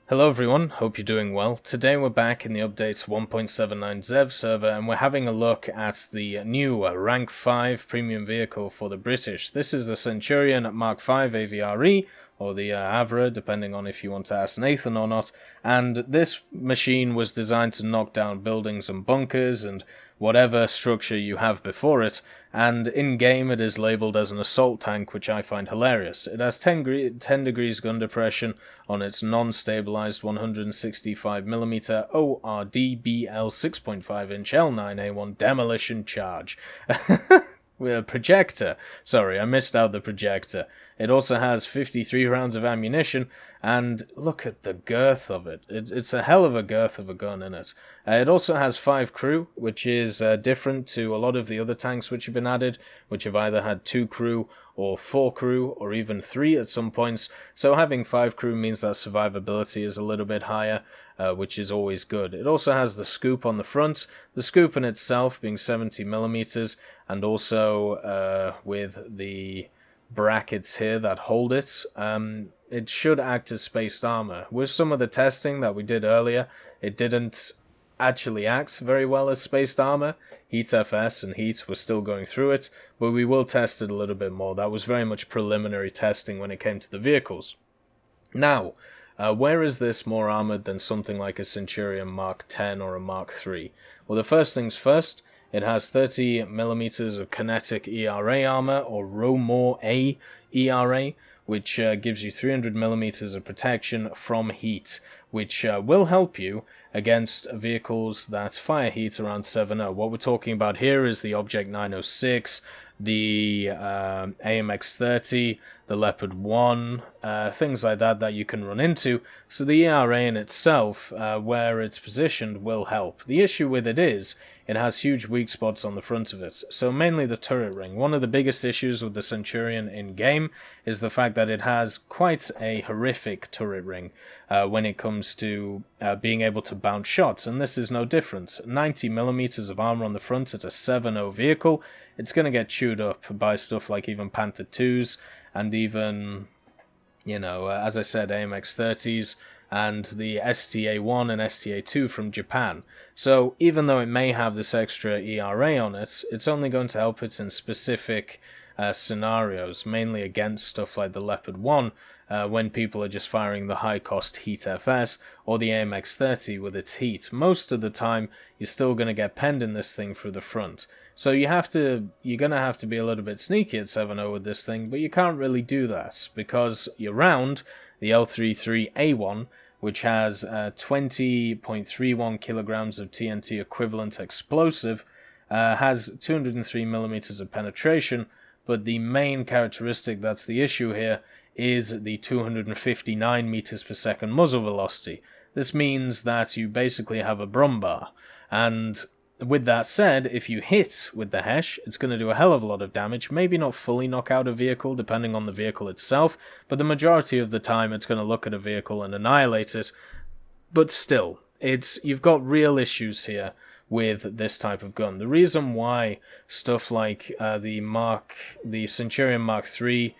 Hello everyone, hope you're doing well. Today we're back in the updates 1.79 ZEV server and we're having a look at the new rank 5 premium vehicle for the British. This is the Centurion Mk.5 AVRE, or the AVRE, depending on if you want to ask Nathan or not, and this machine was designed to knock down buildings and bunkers and whatever structure you have before it, and in-game it is labelled as an assault tank, which I find hilarious. It has 10 degrees gun depression on its non-stabilized 165mm ORD BL 6.5 inch L9A1 demolition charge. With a projector. Sorry, I missed out the projector. It also has 53 rounds of ammunition, and look at the girth of it. It's a hell of a girth of a gun in it. It also has 5 crew, which is different to a lot of the other tanks which have been added, which have either had 2 crew or 4 crew or even 3 at some points. So having 5 crew means that survivability is a little bit higher, which is always good. It also has the scoop on the front, the scoop in itself being 70mm, and also with the brackets here that hold it, it should act as spaced armor. With some of the testing that we did earlier, it didn't actually act very well as spaced armor. HeatFS and Heat were still going through it, but we will test it a little bit more. That was very much preliminary testing when it came to the vehicles. Now, where is this more armored than something like a Centurion Mark 10 or a Mark 3? Well, the first things first, it has 30mm of kinetic ERA armor, or Romore A ERA, which gives you 300mm of protection from heat, which will help you against vehicles that fire heat around 7.0. What we're talking about here is the Object 906, the AMX-30, the Leopard 1, things like that you can run into. So the ERA in itself, where it's positioned, will help. The issue with it is, it has huge weak spots on the front of it, so mainly the turret ring. One of the biggest issues with the Centurion in-game is the fact that it has quite a horrific turret ring when it comes to being able to bounce shots, and this is no different. 90mm of armor on the front at a 7.0 vehicle, it's going to get chewed up by stuff like even Panther 2s, and even, you know, as I said, AMX-30s, and the STA-1 and STA-2 from Japan. So even though it may have this extra ERA on it, it's only going to help it in specific scenarios, mainly against stuff like the Leopard 1, when people are just firing the high-cost HeatFS, or the AMX-30 with its heat. Most of the time, you're still going to get penned in this thing through the front. So you're going to have to be a little bit sneaky at 7.0 with this thing, but you can't really do that, because your round, the L33A1, which has 20.31 kilograms of TNT equivalent explosive, has 203mm of penetration, but the main characteristic that's the issue here is the 259 meters per second muzzle velocity. This means that you basically have a Brumbar, and with that said, if you hit with the Hesh, it's going to do a hell of a lot of damage. Maybe not fully knock out a vehicle, depending on the vehicle itself, but the majority of the time it's going to look at a vehicle and annihilate it. But still, you've got real issues here with this type of gun. The reason why stuff like the Centurion Mark 3,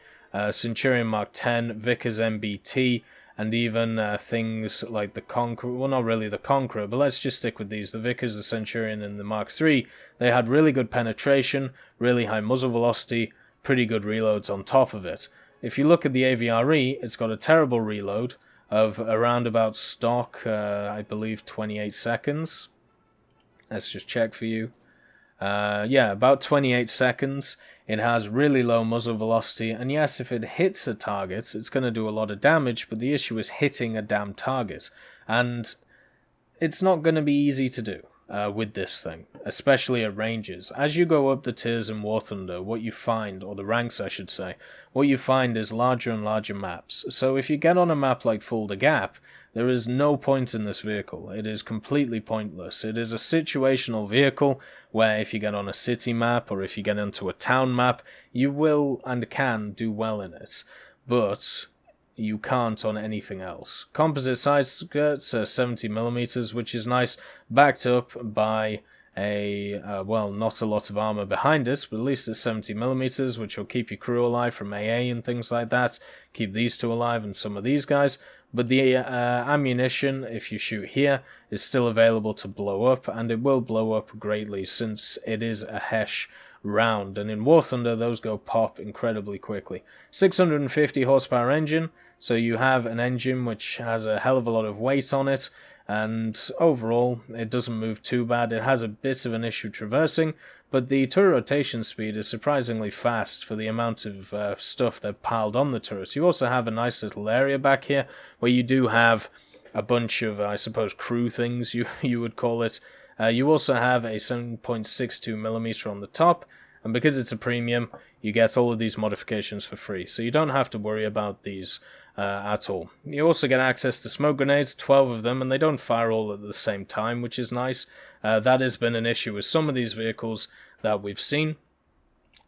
Centurion Mark 10, Vickers MBT, and even things like the Conqueror, well, not really the Conqueror, but let's just stick with these, the Vickers, the Centurion, and the Mark III, they had really good penetration, really high muzzle velocity, pretty good reloads on top of it. If you look at the AVRE, it's got a terrible reload of around about stock, I believe 28 seconds. Let's just check for you. Yeah, about 28 seconds. It has really low muzzle velocity, and yes, if it hits a target, it's going to do a lot of damage, but the issue is hitting a damn target, and it's not going to be easy to do with this thing, especially at ranges. As you go up the tiers in War Thunder, what you find, or the ranks I should say, what you find is larger and larger maps. So if you get on a map like Fulda Gap, there is no point in this vehicle. It is completely pointless. It is a situational vehicle where if you get on a city map or if you get into a town map, you will and can do well in it. But you can't on anything else. Composite side skirts are 70mm, which is nice, backed up by well, not a lot of armor behind it, but at least it's 70mm, which will keep your crew alive from AA and things like that, keep these two alive and some of these guys. but the ammunition, if you shoot here, is still available to blow up, and it will blow up greatly since it is a HESH round, and in War Thunder those go pop incredibly quickly. 650 horsepower engine, so you have an engine which has a hell of a lot of weight on it, and overall it doesn't move too bad. It has a bit of an issue traversing, but the turret rotation speed is surprisingly fast for the amount of stuff they've piled on the turrets. You also have a nice little area back here where you do have a bunch of, I suppose, crew things, you would call it. You also have a 7.62mm on the top, and because it's a premium, you get all of these modifications for free, so you don't have to worry about these at all. You also get access to smoke grenades, 12 of them, and they don't fire all at the same time, which is nice. That has been an issue with some of these vehicles that we've seen.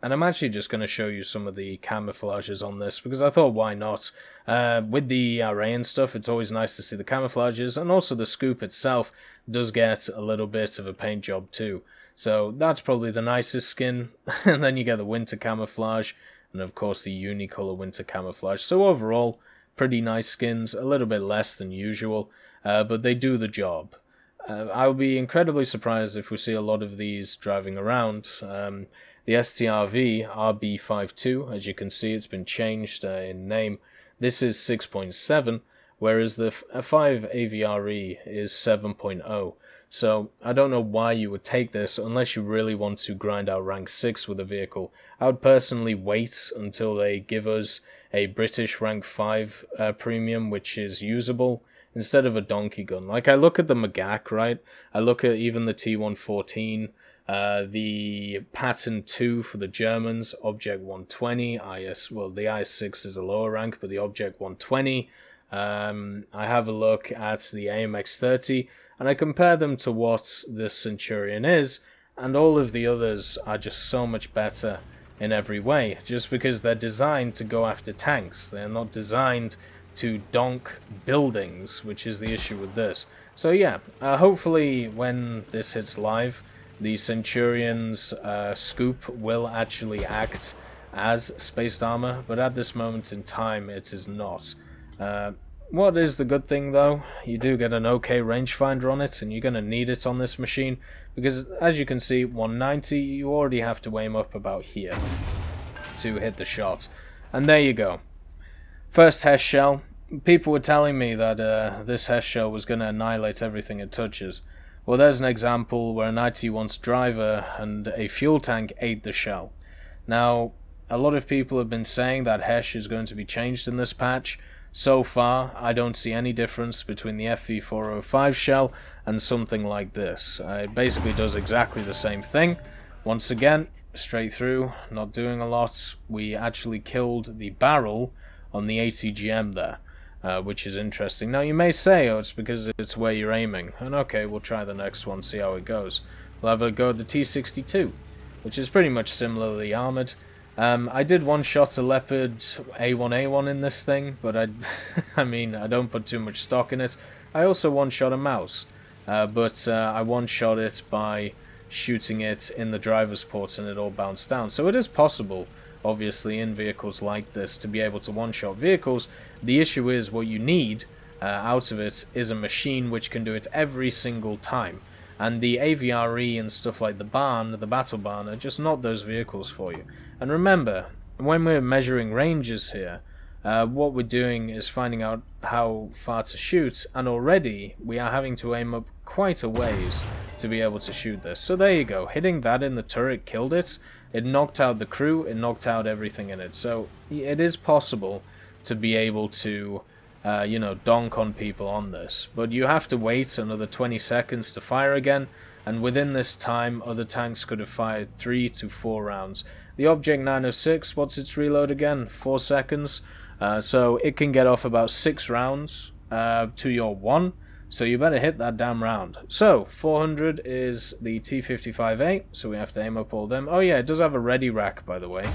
And I'm actually just going to show you some of the camouflages on this, because I thought, why not? With the array and stuff, it's always nice to see the camouflages, and also the scoop itself does get a little bit of a paint job too. So that's probably the nicest skin. And then you get the winter camouflage, and of course the unicolor winter camouflage. So overall, pretty nice skins, a little bit less than usual, but they do the job. I would be incredibly surprised if we see a lot of these driving around. The STRV RB52, as you can see, it's been changed in name. This is 6.7, whereas the 5 AVRE is 7.0. So I don't know why you would take this unless you really want to grind out rank 6 with a vehicle. I would personally wait until they give us a British rank 5 premium, which is usable, instead of a donkey gun. Like, I look at the Magak, right? I look at even the T114, the Pattern 2 for the Germans, Object 120, the IS-6 is a lower rank, but the Object 120. I have a look at the AMX-30, and I compare them to what the Centurion is, and all of the others are just so much better in every way, just because they're designed to go after tanks. They're not designed to donk buildings, which is the issue with this. So yeah, hopefully when this hits live, the Centurion's scoop will actually act as spaced armor, but at this moment in time it is not. What is the good thing though? You do get an okay rangefinder on it, and you're going to need it on this machine, because as you can see, 190, you already have to aim up about here to hit the shot. And there you go. First HESH shell. People were telling me that this HESH shell was going to annihilate everything it touches. Well, there's an example where an IT1's driver and a fuel tank ate the shell. Now, a lot of people have been saying that HESH is going to be changed in this patch. So far, I don't see any difference between the FV405 shell and something like this. It basically does exactly the same thing. Once again, straight through, not doing a lot. We actually killed the barrel on the ATGM there, which is interesting. Now, you may say, oh, it's because it's where you're aiming. And okay, we'll try the next one, see how it goes. We'll have a go at the T62, which is pretty much similarly armored. I did one-shot a Leopard A1A1 in this thing, but I mean, I don't put too much stock in it. I also one-shot a mouse, but I one-shot it by shooting it in the driver's port and it all bounced down. So it is possible, obviously, in vehicles like this to be able to one-shot vehicles. The issue is what you need out of it is a machine which can do it every single time. And the AVRE and stuff like the barn, the battle barn, are just not those vehicles for you. And remember, when we're measuring ranges here, what we're doing is finding out how far to shoot, and already we are having to aim up quite a ways to be able to shoot this. So there you go, hitting that in the turret killed it. It knocked out the crew, it knocked out everything in it. So it is possible to be able to donk on people on this, but you have to wait another 20 seconds to fire again, and within this time other tanks could have fired 3 to 4 rounds. The Object 906, what's its reload again? 4 seconds, so it can get off about 6 rounds to your 1, so you better hit that damn round. So 400 is the T55A, so we have to aim up all them. Oh yeah, it does have a ready rack, by the way,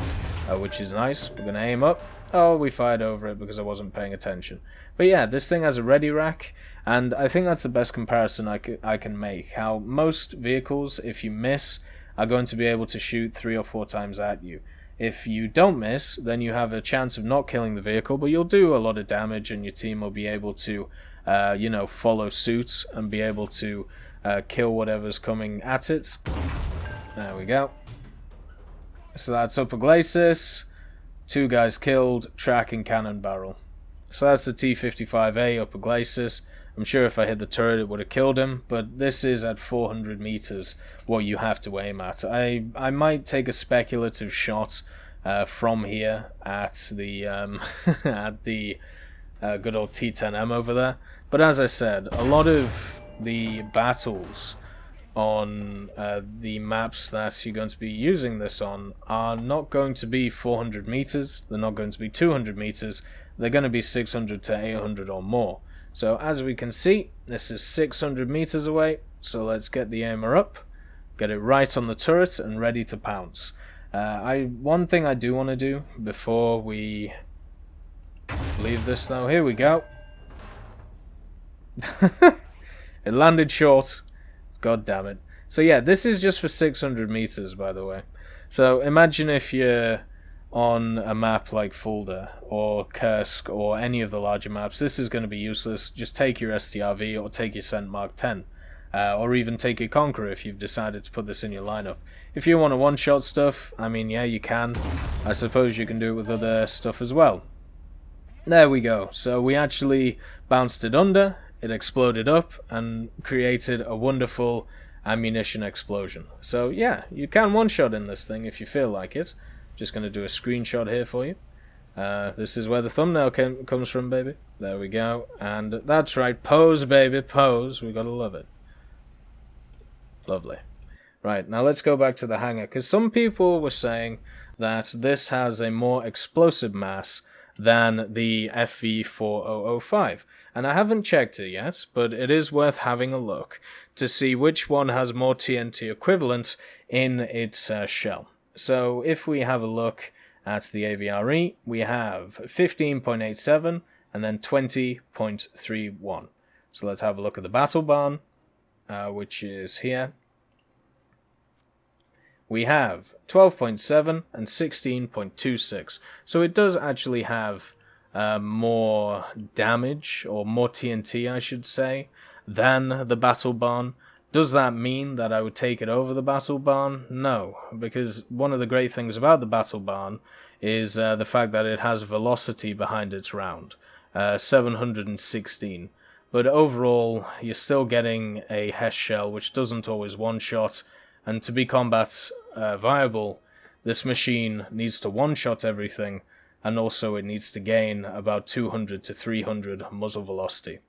which is nice. We're gonna aim up. Oh, we fired over it because I wasn't paying attention. But yeah, this thing has a ready rack, and I think that's the best comparison I can make. How most vehicles, if you miss, are going to be able to shoot 3 or 4 times at you. If you don't miss, then you have a chance of not killing the vehicle, but you'll do a lot of damage and your team will be able to, follow suit and be able to kill whatever's coming at it. There we go. So that's upper glacis, 2 guys killed, track and cannon barrel. So that's the T55A upper glacis. I'm sure if I hit the turret it would have killed him, but this is at 400 meters what you have to aim at. I might take a speculative shot from here at the at the good old T10M over there. But as I said, a lot of the battles on the maps that you're going to be using this on are not going to be 400 meters, they're not going to be 200 meters, they're going to be 600 to 800 or more. So as we can see, this is 600 meters away, so let's get the aimer up, get it right on the turret and ready to pounce. One thing I do want to do before we leave this though, here we go. It landed short. God damn it. So yeah, this is just for 600 meters, by the way. So imagine if you're on a map like Fulda or Kursk or any of the larger maps, this is going to be useless. Just take your STRV or take your Cent Mark 10. Or even take your Conqueror if you've decided to put this in your lineup. If you want to one-shot stuff, I mean, yeah, you can. I suppose you can do it with other stuff as well. There we go. So we actually bounced it under. It exploded up and created a wonderful ammunition explosion. So yeah, you can one-shot in this thing if you feel like it. Just going to do a screenshot here for you. This is where the thumbnail comes from, baby. There we go. And that's right, pose, baby, pose. We gotta love it. Lovely. Right, now let's go back to the hangar, because some people were saying that this has a more explosive mass than the FV4005. And I haven't checked it yet, but it is worth having a look to see which one has more TNT equivalent in its shell. So if we have a look at the AVRE, we have 15.87 and then 20.31. So let's have a look at the battle barn, which is here. We have 12.7 and 16.26. So it does actually have more damage, or more TNT I should say, than the battle barn. Does that mean that I would take it over the battle barn? No, because one of the great things about the battle barn is the fact that it has velocity behind its round, 716. But overall, you're still getting a Hess shell, which doesn't always one-shot, and to be combat viable, this machine needs to one-shot everything, and also it needs to gain about 200 to 300 muzzle velocity.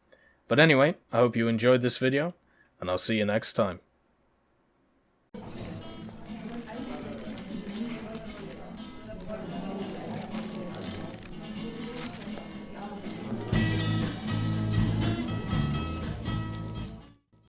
But anyway, I hope you enjoyed this video, and I'll see you next time.